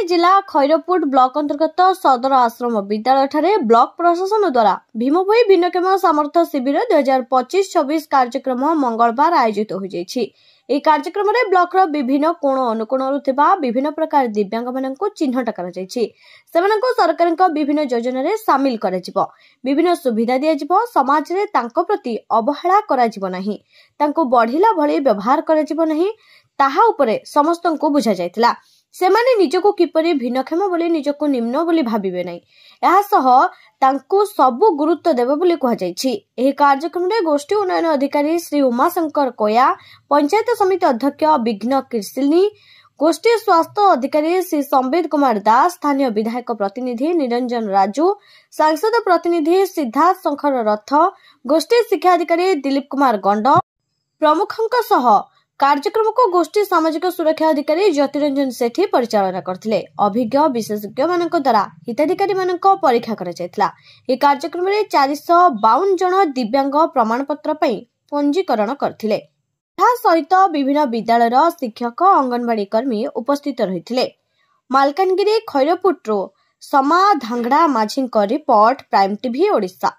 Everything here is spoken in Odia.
कलाहांडी जिला खैरपुट ब्लॉक अंतर्गत सदर आश्रम विद्यालय ठारे ब्लॉक प्रशासन द्वारा भीमभोई भिन्नक्षम सामर्थ्य शिविर 2025-26 कार्यक्रम मंगलवार आयोजित हो जाइछि। ଏହି କାର୍ଯ୍ୟକ୍ରମରେ ବ୍ଲକର ବିଭିନ୍ନ କୋଣ ଅନୁକୋଣରୁ ଥିବା ବିଭିନ୍ନ ପ୍ରକାର ଦିବ୍ୟାଙ୍ଗମାନଙ୍କୁ ଚିହ୍ନଟ କରାଯାଇଛି। ସେମାନଙ୍କୁ ସରକାରଙ୍କ ବିଭିନ୍ନ ଯୋଜନାରେ ସାମିଲ କରାଯିବ, ବିଭିନ୍ନ ସୁବିଧା ଦିଆଯିବ, ସମାଜରେ ତାଙ୍କ ପ୍ରତି ଅବହେଳା କରାଯିବ ନାହିଁ, ତାଙ୍କୁ ବଢିଲା ଭଳି ବ୍ୟବହାର କରାଯିବ ନାହିଁ, ତାହା ଉପରେ ସମସ୍ତଙ୍କୁ ବୁଝାଯାଇଥିଲା। ସେମାନେ ନିଜକୁ କିପରି ଭିନ୍ନକ୍ଷମ ବୋଲି ନିଜକୁ ନିମ୍ନ ବୋଲି ଭାବିବେ ନାହିଁ, ଏହାସହ ତାଙ୍କୁ ସବୁ ଗୁରୁତ୍ୱ ଦେବେ ବୋଲି କୁହାଯାଇଛି। ଏହି କାର୍ଯ୍ୟକ୍ରମରେ ଗୋଷ୍ଠୀ ଉନ୍ନୟନ ଅଧିକାରୀ ଶ୍ରୀ ଉମାଶଙ୍କର କୋୟା, ପଞ୍ଚାୟତ ସମିତି ଅଧ୍ୟକ୍ଷ ବିଘ୍ନ କିର୍ସିଲନି, ଗୋଷ୍ଠୀ ସ୍ୱାସ୍ଥ୍ୟ ଅଧିକାରୀ ଶ୍ରୀ ସମ୍ବିତ କୁମାର ଦାସ, ସ୍ଥାନୀୟ ବିଧାୟକ ପ୍ରତିନିଧି ନିରଞ୍ଜନ ରାଜୁ, ସାଂସଦ ପ୍ରତିନିଧି ସିଦ୍ଧାର୍ଥ ଶଙ୍କର ରଥ, ଗୋଷ୍ଠୀ ଶିକ୍ଷା ଅଧିକାରୀ ଦିलीप कुमार गंड प्रमुखଙ୍କ सह कार्यक्रमको गोष्ठी सामाजिक सुरक्षा अधिकारी ज्योतिरंजन सेठी परिचालना करथिले। अभिज्ञ विशेषज्ञ मानक द्वारा हिताधिकारी मानक परीक्षा करा जायतला। ए कार्यक्रम रे 452 जन दिव्यांग प्रमाणपत्र पई पंजीकरण करथिले। ता सहित विभिन्न विद्यालयर शिक्षक अंगनवाड़ी कर्मी उपस्थित रहिथिले। मालकानगिरी खैरपुटरो समा Dhangda माझीଙ୍କ report prime TV Odisha.